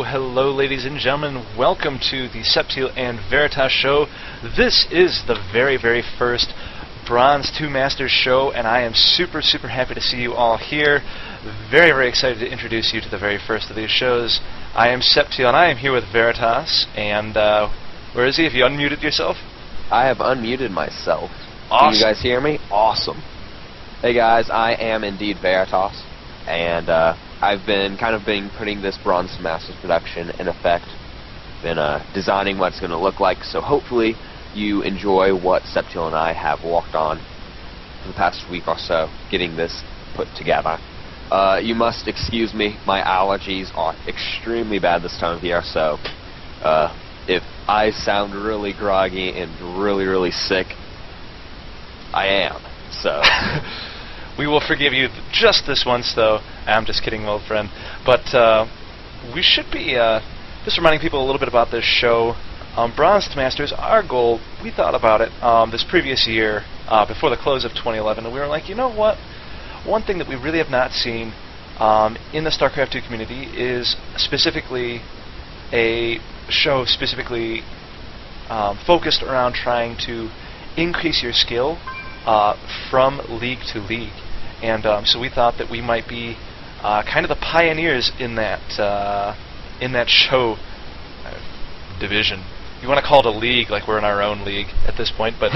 Hello, ladies and gentlemen. Welcome to the Septiel and Veritas show. This is the very first Bronze 2 Masters show, and I am super happy to see you all here. Very excited to introduce you to the very first of these shows. I am Septiel, and I am here with Veritas. And where is he? Have you unmuted yourself? I have unmuted myself. Awesome. Can you guys hear me? Awesome. Hey guys, I am indeed Veritas, and I've been putting this Bronze Masters production in effect. Been designing what it's going to look like, so hopefully you enjoy what Septiel and I have walked on for the past week or so, getting this put together. You must excuse me, my allergies are extremely bad this time of year, so if I sound really groggy and really sick, I am, so... We will forgive you just this once, though. I'm just kidding, old friend. But we should be just reminding people a little bit about this show. Bronze to Masters, our goal, we thought about it this previous year, before the close of 2011, and we were like, you know what? One thing that we really have not seen in the StarCraft 2 community is specifically a show specifically focused around trying to increase your skill from league to league. And so we thought that we might be kind of the pioneers in that show division. You want to call it a league, like we're in our own league at this point, but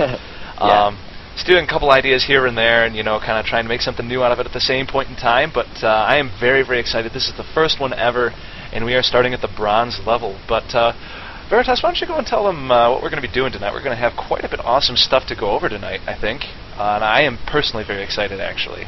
stealing a couple ideas here and there, and kind of trying to make something new out of it at the same point in time. But I am very excited. This is the first one ever, and we are starting at the bronze level. But Veritas, why don't you go and tell them what we're going to be doing tonight? We're going to have quite a bit of awesome stuff to go over tonight, I think. And I am personally very excited, actually.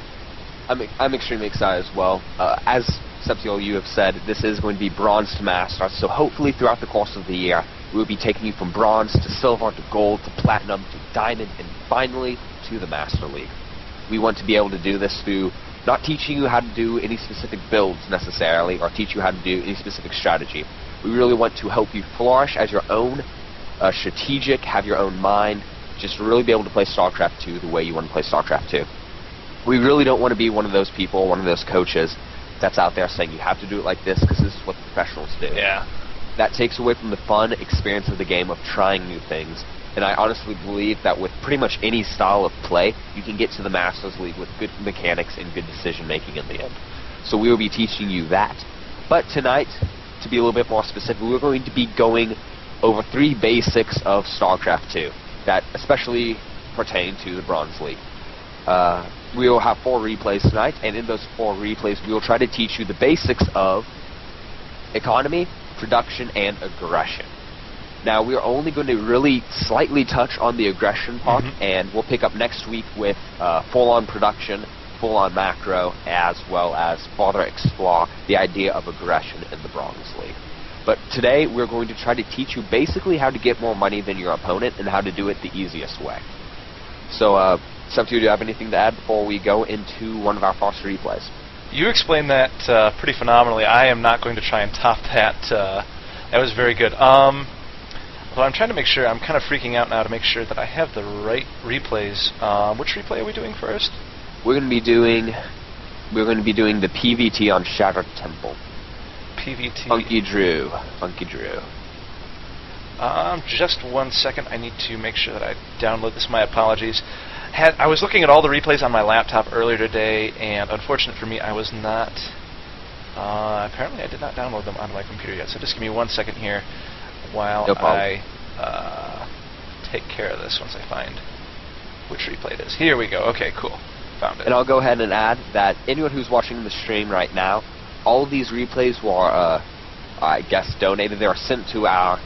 I'm extremely excited as well. As Septiel, you have said, this is going to be Bronze to Master, so hopefully throughout the course of the year, we'll be taking you from Bronze to Silver to Gold to Platinum to Diamond and finally to the Master League. We want to be able to do this through not teaching you how to do any specific builds necessarily, or teach you how to do any specific strategy. We really want to help you flourish as your own strategic, have your own mind, just really be able to play StarCraft 2 the way you want to play StarCraft 2. We really don't want to be one of those people, one of those coaches that's out there saying you have to do it like this because this is what the professionals do. Yeah. That takes away from the fun experience of the game of trying new things. And I honestly believe that with pretty much any style of play, you can get to the Masters League with good mechanics and good decision making in the end. So we will be teaching you that. But tonight, to be a little bit more specific, we're going to be going over 3 basics of StarCraft 2 that especially pertain to the Bronze League. We will have 4 replays tonight, and in those 4 replays, we will try to teach you the basics of economy, production, and aggression. Now, we are only going to really slightly touch on the aggression part, and we'll pick up next week with full-on production, full-on macro, as well as further explore the idea of aggression in the Bronze League. But today, we're going to try to teach you basically how to get more money than your opponent and how to do it the easiest way. So, Septiel, do you have anything to add before we go into one of our first replays? You explained that pretty phenomenally. I am not going to try and top that. That was very good. Well, I'm trying to make sure. I'm kind of freaking out now to make sure that I have the right replays. Which replay are we doing first? We're going to be doing the PVT on Shattered Temple. PVT. Funky Drew. Just 1 second. I need to make sure that I download this. My apologies. I was looking at all the replays on my laptop earlier today, and unfortunate for me, I was not. Apparently, I did not download them on my computer yet. So just give me 1 second here while I take care of this once I find which replay it is. Here we go. Okay, cool. Found it. And I'll go ahead and add that anyone who's watching the stream right now, all of these replays were, I guess, donated. They were sent to our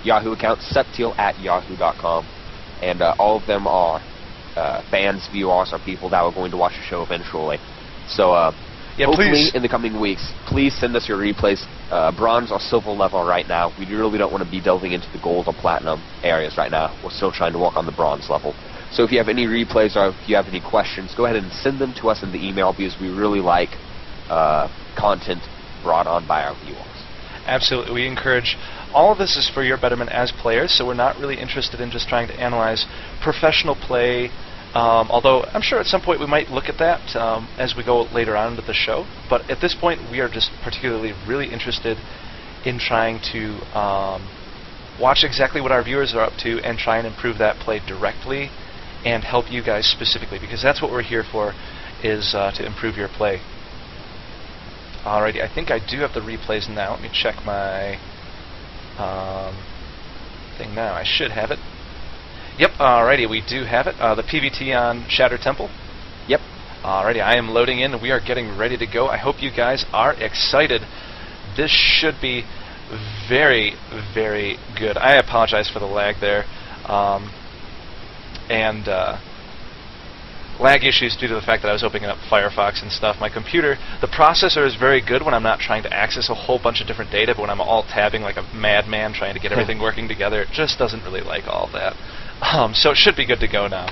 Yahoo account, septeal@yahoo.com, and all of them are fans, viewers, or people that were going to watch the show eventually. So yeah, hopefully please. in the coming weeks, please send us your replays. Bronze or silver level right now. We really don't want to be delving into the gold or platinum areas right now. We're still trying to work on the bronze level. So if you have any replays or if you have any questions, go ahead and send them to us in the email, because we really like content brought on by our viewers. Absolutely. We encourage. All of this is for your betterment as players, so we're not really interested in just trying to analyze professional play, although I'm sure at some point we might look at that as we go later on into the show. But at this point, we are just particularly really interested in trying to watch exactly what our viewers are up to and try and improve that play directly and help you guys specifically, because that's what we're here for, is to improve your play. Alrighty, I think I do have the replays now. Let me check my thing now. I should have it. Yep, alrighty, we do have it. The PVT on Shattered Temple. Yep. Alrighty, I am loading in and we are getting ready to go. I hope you guys are excited. This should be very, very good. I apologize for the lag there. Lag issues due to the fact that I was opening up Firefox and stuff. My computer, the processor is very good when I'm not trying to access a whole bunch of different data, but when I'm all tabbing like a madman trying to get everything working together, it just doesn't really like all that. So it should be good to go now.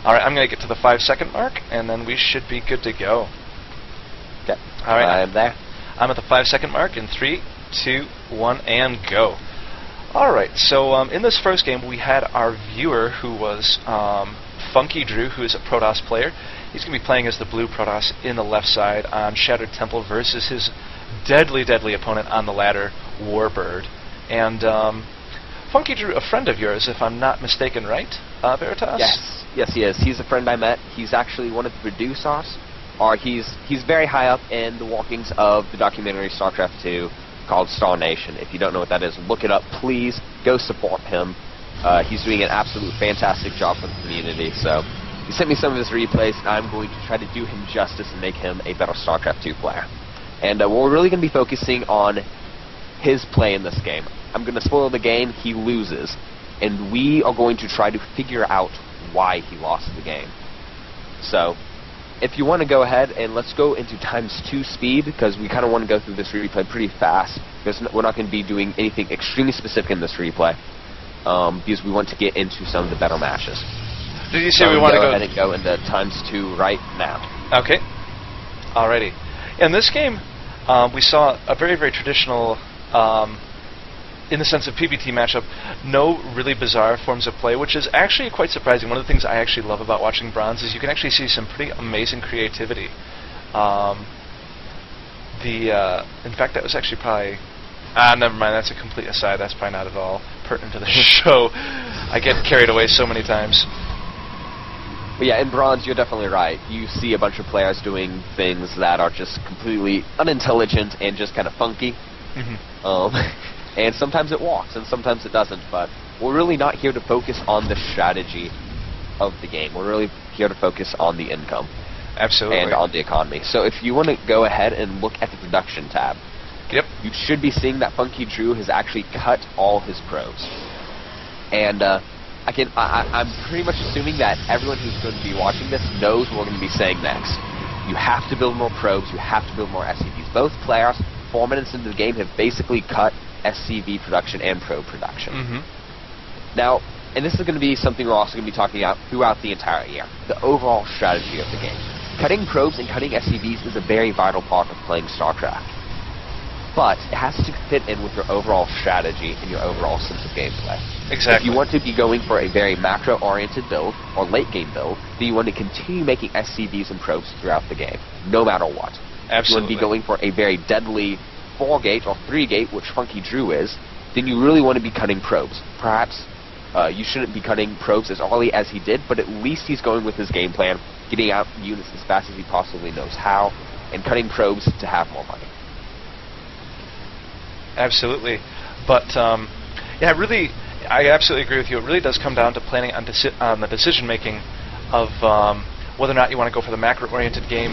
Alright, I'm going to get to the 5-second mark, and then we should be good to go. Okay. Alright, I'm there. I'm at the 5-second mark in 3, 2, 1, and go. Alright, so in this first game we had our viewer who was Funky Drew, who is a Protoss player. He's going to be playing as the blue Protoss in the left side on Shattered Temple versus his deadly, deadly opponent on the ladder, Warbird. And Funky Drew, a friend of yours, if I'm not mistaken, right, Veritas? Yes, he is. He's a friend I met. He's actually one of the producers, or he's very high up in the workings of the documentary StarCraft II called Star Nation. If you don't know what that is, look it up. Please go support him. He's doing an absolute fantastic job for the community. So he sent me some of his replays, and I'm going to try to do him justice and make him a better StarCraft II player. And we're really going to be focusing on his play in this game. I'm going to spoil the game. He loses, and we are going to try to figure out why he lost the game. So if you want to go ahead and let's go into ×2 speed, because we kind of want to go through this replay pretty fast, because we're not going to be doing anything extremely specific in this replay, because we want to get into some of the better matches. Did you say we want to go ahead and go into ×2 right now? Okay. Alrighty. In this game, we saw a very, very traditional, in the sense of PVT matchup, no really bizarre forms of play, which is actually quite surprising. One of the things I actually love about watching Bronze is you can actually see some pretty amazing creativity. In fact, that was actually probably... never mind, that's a complete aside. That's probably not at all pertinent to the show. I get carried away so many times. But yeah, in Bronze, you're definitely right. You see a bunch of players doing things that are just completely unintelligent and just kind of funky. And sometimes it works, and sometimes it doesn't, but we're really not here to focus on the strategy of the game. We're really here to focus on the income. Absolutely. And on the economy. So if you want to go ahead and look at the production tab, yep, you should be seeing that Funky Drew has actually cut all his probes. And I'm pretty much assuming that everyone who's going to be watching this knows what we're going to be saying next. You have to build more probes, you have to build more SCVs. Both players, 4 minutes into the game, have basically cut SCV production and probe production. Now, and this is going to be something we're also going to be talking about throughout the entire year, the overall strategy of the game. Cutting probes and cutting SCVs is a very vital part of playing StarCraft. But it has to fit in with your overall strategy and your overall sense of gameplay. Exactly. If you want to be going for a very macro-oriented build, or late-game build, then you want to continue making SCVs and probes throughout the game, no matter what. Absolutely. If you want to be going for a very deadly 4-gate or 3-gate, which Funky Drew is, then you really want to be cutting probes. Perhaps you shouldn't be cutting probes as early as he did, but at least he's going with his game plan, getting out units as fast as he possibly knows how, and cutting probes to have more money. Absolutely. But, yeah, really, I absolutely agree with you. It really does come down to planning on, the decision-making of whether or not you want to go for the macro-oriented game.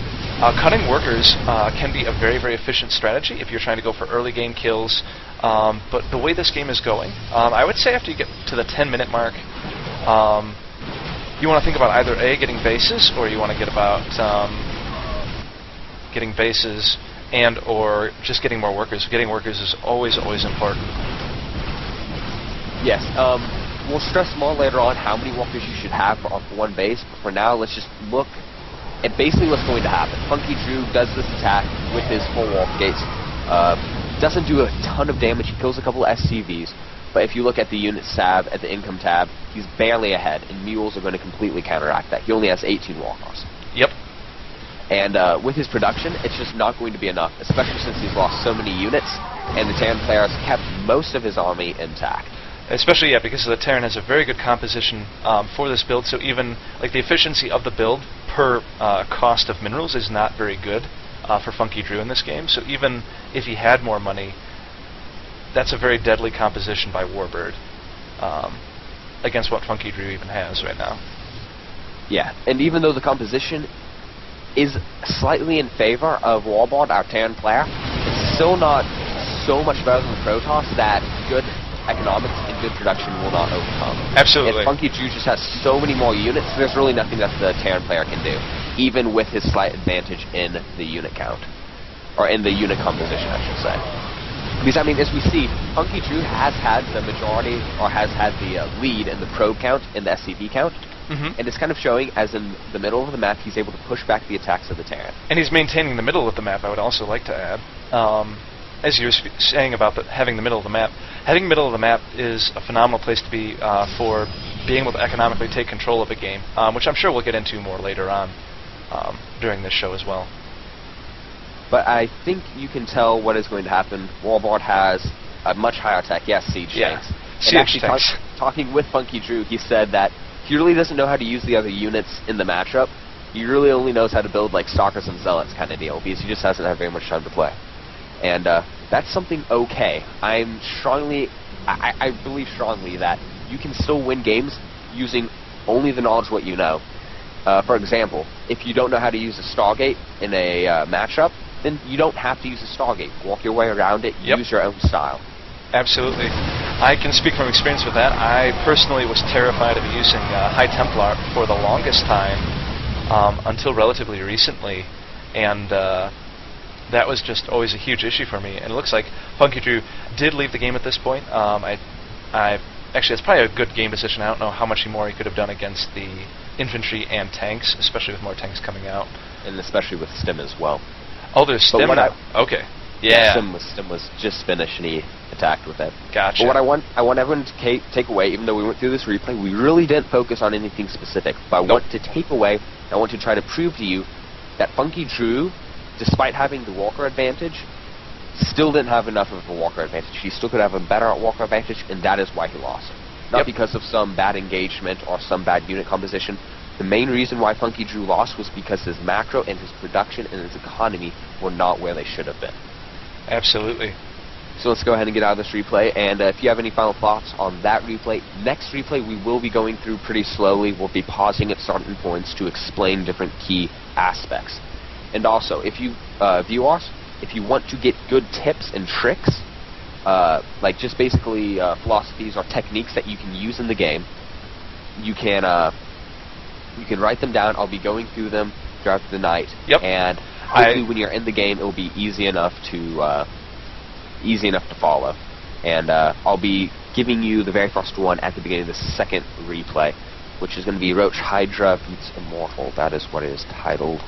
Cutting workers can be a very, very efficient strategy if you're trying to go for early game kills. But the way this game is going, I would say after you get to the 10-minute mark, you want to think about either A, getting bases, or you want to get about getting bases and or just getting more workers. Getting workers is always, always important. Yes, we'll stress more later on how many walkers you should have for one base, but for now, let's just look at basically what's going to happen. Funky Drew does this attack with his 4 walk gates. Doesn't do a ton of damage, he kills a couple of SCVs, but if you look at the units tab, at the income tab, he's barely ahead, and mules are going to completely counteract that. He only has 18 walkers. Yep. And with his production, it's just not going to be enough, especially since he's lost so many units, and the Terran player has kept most of his army intact. Especially, yeah, because the Terran has a very good composition for this build, so even like the efficiency of the build per cost of minerals is not very good for Funky Drew in this game, so even if he had more money, that's a very deadly composition by Warbird against what Funky Drew even has right now. Yeah, and even though the composition is slightly in favor of Warbird, our Terran player, it's still not so much better than Protoss that good economics and good production will not overcome. Absolutely. If Funky Drew just has so many more units, there's really nothing that the Terran player can do, even with his slight advantage in the unit count. Or in the unit composition, I should say. Because, I mean, as we see, Funky Drew has had the majority, or has had the lead in the probe count and the SCV count, and it's kind of showing as in the middle of the map, he's able to push back the attacks of the Terran. And he's maintaining the middle of the map, I would also like to add. As you were saying about having the middle of the map, having the middle of the map is a phenomenal place to be for being able to economically take control of a game, which I'm sure we'll get into more later on during this show as well. But I think you can tell what is going to happen. Warbird has a much higher tech, yes, siege tanks. Siege and actually tanks. Talking with Funky Drew, he said that he really doesn't know how to use the other units in the matchup. He really only knows how to build like Stalkers and Zealots kind of deal, because he just hasn't had very much time to play. And that's something okay. I believe strongly that you can still win games using only the knowledge of what you know. For example, if you don't know how to use a Stargate in a matchup, then you don't have to use a Stargate. Walk your way around it, use your own style. Absolutely. I can speak from experience with that. I personally was terrified of using High Templar for the longest time, until relatively recently, and that was just always a huge issue for me. And it looks like Funky Drew did leave the game at this point. Actually, it's probably a good game decision. I don't know how much more he could have done against the infantry and tanks, especially with more tanks coming out. And especially with Stim as well. Oh, there's Stim now. Okay. Yeah. Stim was just finished and he attacked with it. Gotcha. But what I want everyone to take away, even though we went through this replay, we really didn't focus on anything specific. But I want to take away, I want to try to prove to you that Funky Drew, despite having the Walker advantage, still didn't have enough of a Walker advantage. He still could have a better Walker advantage, and that is why he lost. Not because of some bad engagement or some bad unit composition. The main reason why Funky Drew lost was because his macro and his production and his economy were not where they should have been. Absolutely. So let's go ahead and get out of this replay, and if you have any final thoughts on that replay, next replay we will be going through pretty slowly. We'll be pausing at certain points to explain different key aspects. And also, if you viewers, if you want to get good tips and tricks, like just basically philosophies or techniques that you can use in the game, you can write them down. I'll be going through them throughout the night, and hopefully when you're in the game, it will be easy enough to follow. And I'll be giving you the very first one at the beginning of the second replay, which is going to be Roach Hydra beats Immortal. That is what it is titled.